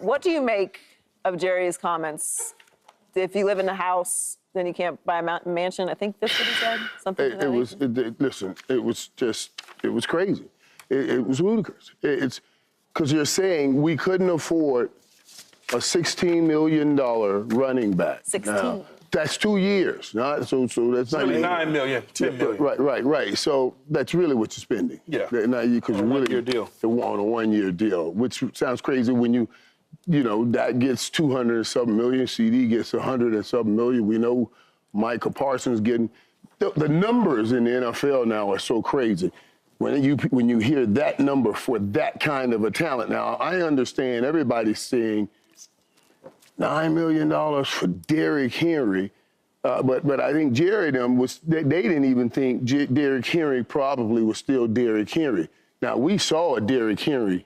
What do you make of Jerry's comments? If you live in a house, then you can't buy a mansion. I think that's what he said. Something. Listen, it was crazy. It was ludicrous. It's because you're saying we couldn't afford a $16 million running back. 16. Now, that's 2 years. So that's not really $9 million, $10 million. Right. So that's really what you're spending. Yeah. Because on a one-year deal. On a one-year deal, which sounds crazy when you that gets 200 and something million. CD gets 100 and something million. We know Michael Parsons getting the numbers in the NFL now are so crazy. When you hear that number for that kind of a talent, now I understand everybody's saying $9 million for Derrick Henry, but I think Jerry them they didn't even think Derrick Henry probably was still Derrick Henry. Now we saw a Derrick Henry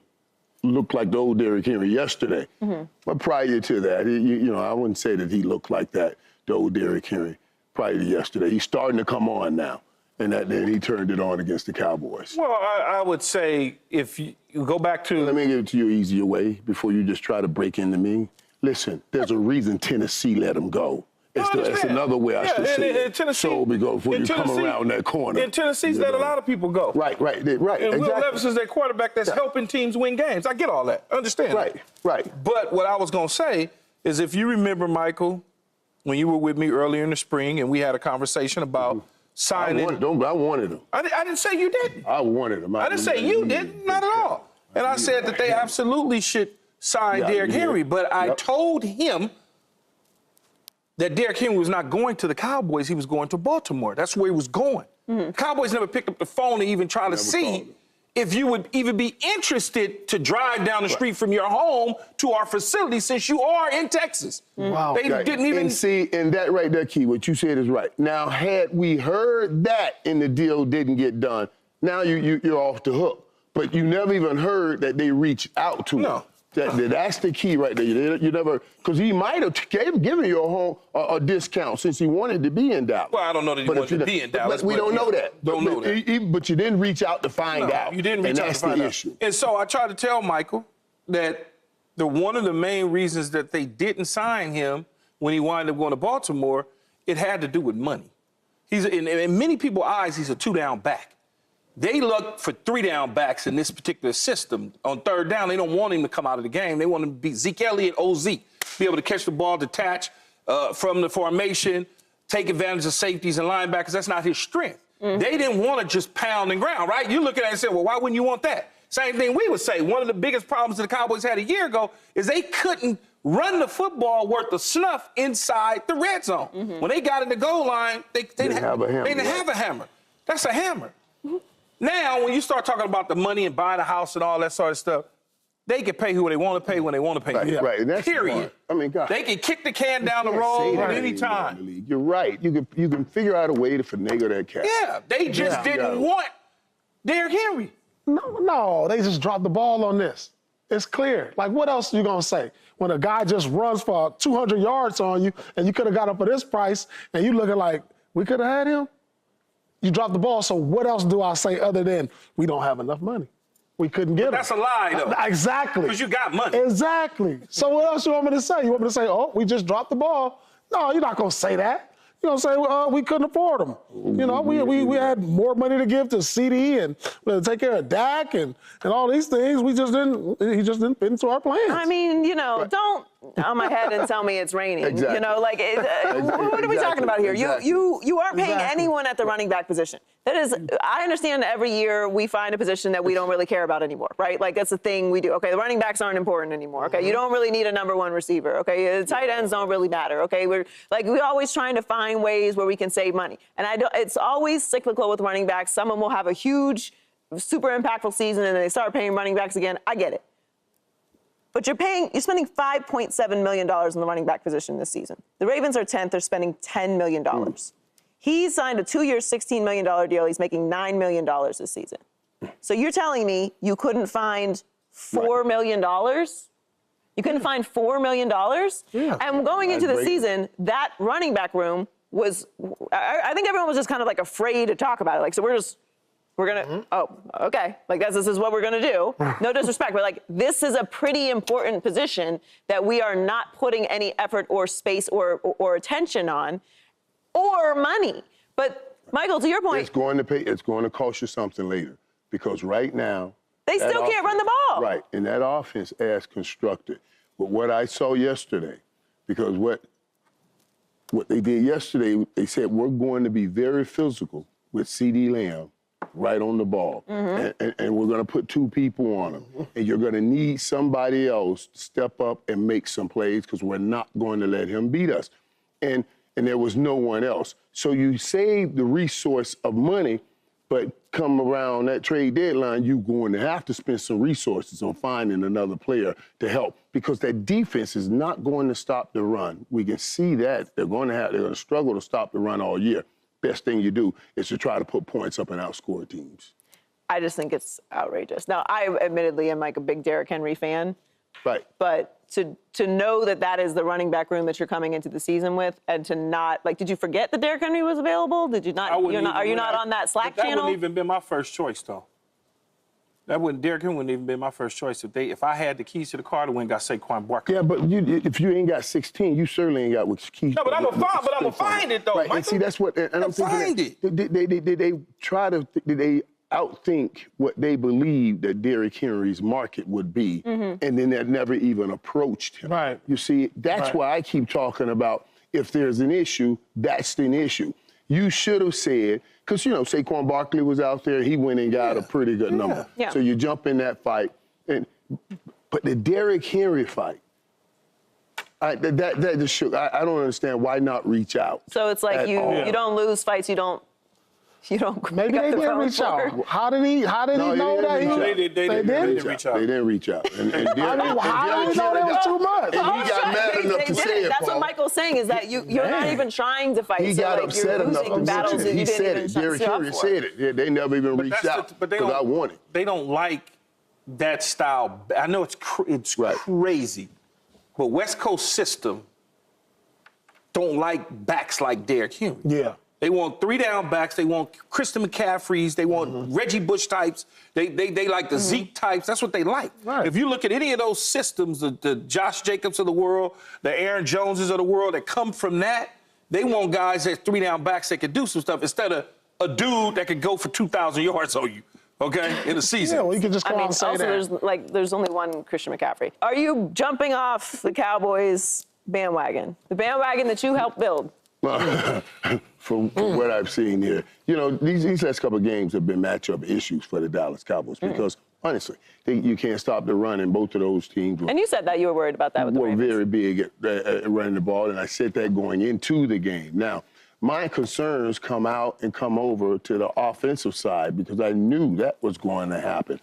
look like the old Derrick Henry yesterday, but prior to that, I wouldn't say that he looked like that, the old Derrick Henry prior to yesterday. He's starting to come on now. And then he turned it on against the Cowboys. Well, I would say if you go back to... Let me give it to you an easier way before you just try to break into me. Listen, there's a reason Tennessee let him go. It's another way I should say it. Tennessee, so because when you come around that corner. And Tennessee's let a lot of people go. Right. And exactly. Will Levis is their quarterback that's helping teams win games. I get all that. Understand that. Right. But what I was going to say is if you remember, Michael, when you were with me earlier in the spring and we had a conversation about signing. I wanted him. I didn't say you didn't. I wanted him. I didn't say you didn't, not at all. And I said that they absolutely should sign Derrick Henry, but I told him that Derrick Henry was not going to the Cowboys, he was going to Baltimore. That's where he was going. The Cowboys never picked up the phone to even try to see if you would even be interested to drive down the street from your home to our facility since you are in Texas. Wow. They didn't even... And that right there, Key, what you said is right. Now, had we heard that and the deal didn't get done, now you're off the hook. But you never even heard that they reached out to him. That's the key right there. You never, because he might have given you a discount since he wanted to be in Dallas. Well, I don't know that he wanted to be in Dallas. But we don't know that. Don't know that. But you didn't reach out to find out. You didn't reach out to find out. And that's the issue. And so I tried to tell Michael that one of the main reasons that they didn't sign him when he wound up going to Baltimore, it had to do with money. In many people's eyes, he's a two-down back. They look for three-down backs in this particular system. On third down, they don't want him to come out of the game. They want him to be Zeke Elliott, OZ, be able to catch the ball, detach from the formation, take advantage of safeties and linebackers. That's not his strength. They didn't want to just pound and ground, right? You look at it and say, well, why wouldn't you want that? Same thing we would say. One of the biggest problems that the Cowboys had a year ago is they couldn't run the football worth of snuff inside the red zone. When they got in the goal line, they didn't have a hammer. That's a hammer. Now, when you start talking about the money and buying a house and all that sort of stuff, they can pay who they want to pay when they want to pay. Right. And that's period. I mean, God. They can kick the can down the road at any time. You're right. You can figure out a way to finagle that cat. Yeah, they just didn't want Derrick Henry. No, they just dropped the ball on this. It's clear. Like, what else are you going to say? When a guy just runs for 200 yards on you and you could have got up for this price and you looking like, we could have had him? You dropped the ball, so what else do I say other than we don't have enough money? We couldn't get him. That's a lie, though. Exactly. Because you got money. Exactly. So what else you want me to say? You want me to say, oh, we just dropped the ball? No, you're not going to say that. You're going to say, well, we couldn't afford him. You know, we had more money to give to CD and take care of Dak and all these things. He just didn't fit into our plans. I mean, don't on my head and tell me it's raining. Exactly. What are we talking about here? You aren't paying anyone at the running back position. That is, I understand that every year we find a position that we don't really care about anymore, right? Like, that's the thing we do. Okay, the running backs aren't important anymore. Okay, you don't really need a number one receiver. Okay, the tight ends don't really matter. Okay, we're always trying to find ways where we can save money, and it's always cyclical with running backs. Someone will have a huge, super impactful season, and then they start paying running backs again. I get it. But you're spending $5.7 million in the running back position this season. The Ravens are 10th. They're spending $10 million. He signed a 2-year, $16 million deal. He's making $9 million this season. So you're telling me you couldn't find $4 million? You couldn't find $4 million? Yeah. And going into the season, that running back room was, I think everyone was just kind of like afraid to talk about it. Like, so we're we're gonna, oh, okay, like this is what we're gonna do. No disrespect, but like this is a pretty important position that we are not putting any effort or space or attention on, or money. But Michael, to your point, It's going to cost you something later, because right now they still can't run the ball. Right, and that offense as constructed. But what I saw yesterday, because what they did yesterday, they said we're going to be very physical with CD Lamb right on the ball. And we're going to put 2 people on him. And you're going to need somebody else to step up and make some plays, because we're not going to let him beat us. And there was no one else. So you save the resource of money, but come around that trade deadline, you're going to have to spend some resources on finding another player to help, because that defense is not going to stop the run. We can see that. They're going to struggle to stop the run all year. Best thing you do is to try to put points up and outscore teams. I just think it's outrageous. Now, I admittedly am like a big Derrick Henry fan. Right. But to know that is the running back room that you're coming into the season with, and to not, like, did you forget that Derrick Henry was available? Did you not? Are you not on that Slack channel? That wouldn't even been my first choice, though. Derrick Henry wouldn't even been my first choice. If I had the keys to the car, I went and got Saquon Barkley. Yeah, but if you ain't got 16, you certainly ain't got what's key. No, but I'm gonna find it though. Right, Michael. and see that's what. And I'm thinking, did they try to? Did they outthink what they believed that Derrick Henry's market would be, and then that never even approached him? Right. You see, that's why I keep talking about if there's an issue, that's an issue. You should have said, because, Saquon Barkley was out there. He went and got a pretty good number. Yeah. So you jump in that fight. But the Derrick Henry fight, that just shook. I don't understand why not reach out. So it's like you don't lose fights, you don't Maybe they didn't reach out. How did he know that? They didn't reach out. They didn't reach out. And how did he know that was too much? And he got mad enough to say it, That's Paul. what Michael's saying, is that you're not even trying to fight. He so got like upset you're enough losing to battles mention that it. you He didn't said even it. Derrick Henry for. said it. Yeah, they never even reached out because I wanted. They don't like that style. I know it's crazy, but West Coast system don't like backs like Derrick Henry. Yeah. They want 3-down backs. They want Christian McCaffreys. They want Reggie Bush types. They like the Zeke types. That's what they like. Right. If you look at any of those systems, the Josh Jacobs of the world, the Aaron Joneses of the world that come from that, they want guys that 3-down backs that can do some stuff instead of a dude that could go for 2,000 yards on you, okay, in a season. Yeah, well, you can just go out and say that. There's only one Christian McCaffrey. Are you jumping off the Cowboys bandwagon, the bandwagon that you helped build? From what I've seen here, these last couple of games have been matchup issues for the Dallas Cowboys because, honestly, you can't stop the run, and both of those teams And you said that you were worried about that with the Ravens. Very big at running the ball, and I said that going into the game. Now, my concerns come over to the offensive side because I knew that was going to happen.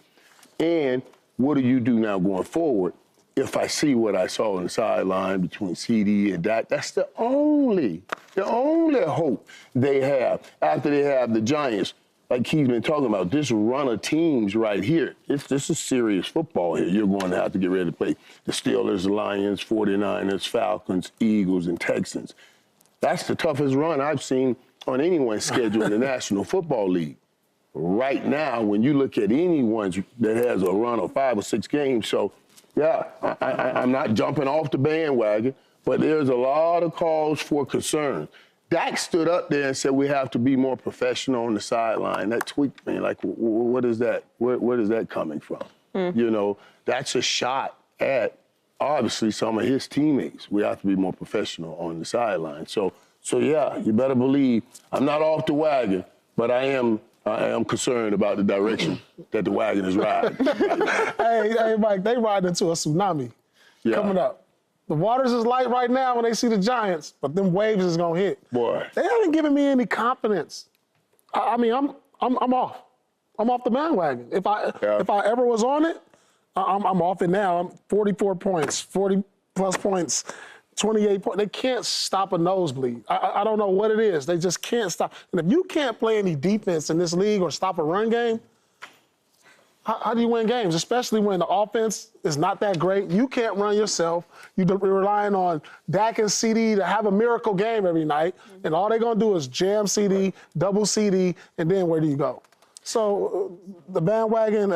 And what do you do now going forward? If I see what I saw on the sideline between CD and Dak, that's the only hope they have after they have the Giants, like he's been talking about, this run of teams right here. This is serious football here. You're going to have to get ready to play the Steelers, the Lions, 49ers, Falcons, Eagles, and Texans. That's the toughest run I've seen on anyone's schedule in the National Football League. Right now, when you look at anyone that has a run of 5 or 6 games, so yeah, I'm not jumping off the bandwagon, but there's a lot of cause for concern. Dak stood up there and said we have to be more professional on the sideline. That tweaked me. Like, what is that? Where is that coming from? That's a shot at, obviously, some of his teammates. We have to be more professional on the sideline. So yeah, you better believe I'm not off the wagon, but I am concerned about the direction that the wagon is riding. Hey, Mike, they riding into a tsunami coming up. The waters is light right now when they see the Giants, but them waves is gonna hit. Boy, they haven't given me any confidence. I mean, I'm off. I'm off the bandwagon. If I ever was on it, I'm off it now. I'm 44 points, 40 plus points. 28 points. They can't stop a nosebleed. I don't know what it is. They just can't stop. And if you can't play any defense in this league or stop a run game, how do you win games? Especially when the offense is not that great. You can't run yourself. You're relying on Dak and CD to have a miracle game every night. And all they're going to do is jam CD, double CD, and then where do you go? So the bandwagon,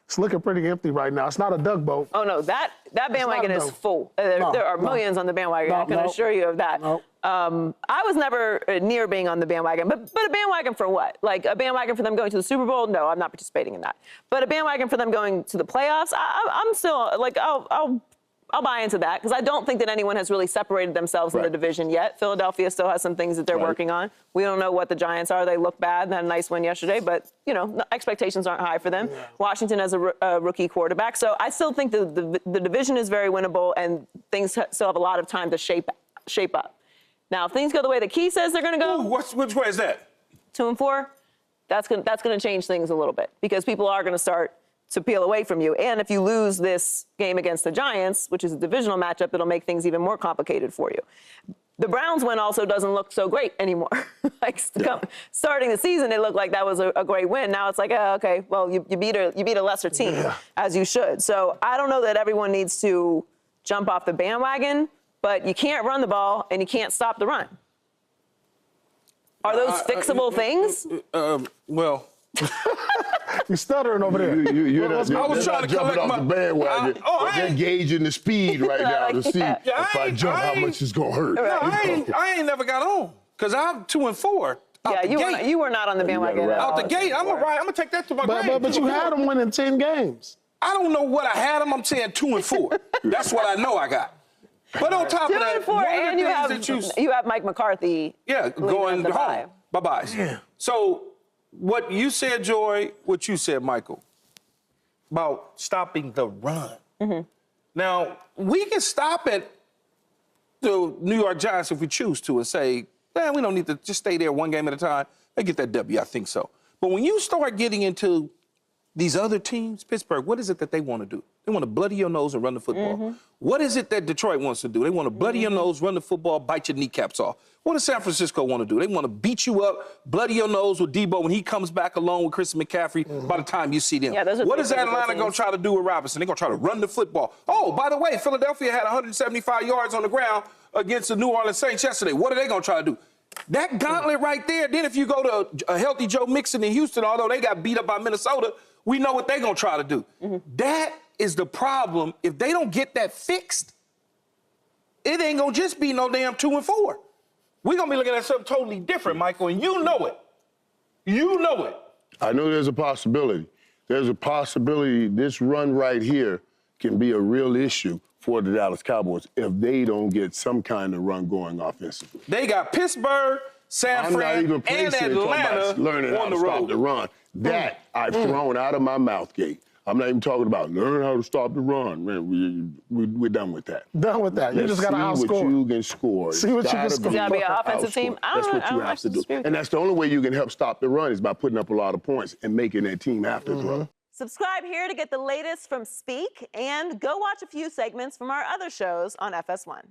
it's looking pretty empty right now. It's not a tugboat. Oh no, that bandwagon is full. There are millions on the bandwagon. I can assure you of that. I was never near being on the bandwagon, but a bandwagon for what? Like a bandwagon for them going to the Super Bowl? No, I'm not participating in that. But a bandwagon for them going to the playoffs? I'm still like I'll buy into that because I don't think that anyone has really separated themselves in the division yet. Philadelphia still has some things that they're working on. We don't know what the Giants are. They look bad. They had a nice win yesterday, but, you know, expectations aren't high for them. Yeah. Washington has a rookie quarterback. So I still think the division is very winnable and things still have a lot of time to shape up. Now, if things go the way that Key says they're going to go. Which way is that? 2-4. That's going to change things a little bit because people are going to start to peel away from you. And if you lose this game against the Giants, which is a divisional matchup, it'll make things even more complicated for you. The Browns win also doesn't look so great anymore. Starting the season, it looked like that was a great win. Now it's like, okay, well, you beat a lesser team, as you should. So I don't know that everyone needs to jump off the bandwagon, but you can't run the ball and you can't stop the run. Are those fixable things? Well... You're stuttering over there. I was trying to jumping off the bandwagon. They're gauging the speed right now to see if I jump, how much it's going to hurt. I ain't never got on because I'm 2-4. Yeah, you were not on the bandwagon at all. Out the gate, I'm going to take that to my grave. But you had them winning 10 games. I don't know what I had them. I'm saying 2-4. That's what I know I got. But on top of that, 2-4, and you have Mike McCarthy. Yeah, going home. Bye-bye. Yeah. So what you said, Joy, what you said, Michael, about stopping the run. Mm-hmm. Now, we can stop at the New York Giants if we choose to and say, man, we don't need to just stay there one game at a time. They get that W, I think so. But when you start getting into these other teams, Pittsburgh, what is it that they want to do? They want to bloody your nose and run the football. Mm-hmm. What is it that Detroit wants to do? They want to bloody your nose, run the football, bite your kneecaps off. What does San Francisco want to do? They want to beat you up, bloody your nose with Debo when he comes back along with Christian McCaffrey by the time you see them. Yeah, what is Atlanta going to try to do with Robinson? They're going to try to run the football. Oh, by the way, Philadelphia had 175 yards on the ground against the New Orleans Saints yesterday. What are they going to try to do? That gauntlet right there, then if you go to a healthy Joe Mixon in Houston, although they got beat up by Minnesota, we know what they're going to try to do. Mm-hmm. That is the problem. If they don't get that fixed, it ain't going to just be no damn 2-4. We're going to be looking at something totally different, Michael, and you know it. You know it. I know there's a possibility. There's a possibility this run right here can be a real issue for the Dallas Cowboys if they don't get some kind of run going offensively. They got Pittsburgh, San Fran, and Atlanta learning how to stop the run. That I've thrown out of my mouth gate. I'm not even talking about learn how to stop the run. Man, we're done with that. Done with that. You just got to outscore. See what you can score. See what you can score. You got to be an offensive team. That's what you have to do. And that's the only way you can help stop the run is by putting up a lot of points and making that team have to throw. Subscribe here to get the latest from Speak and go watch a few segments from our other shows on FS1.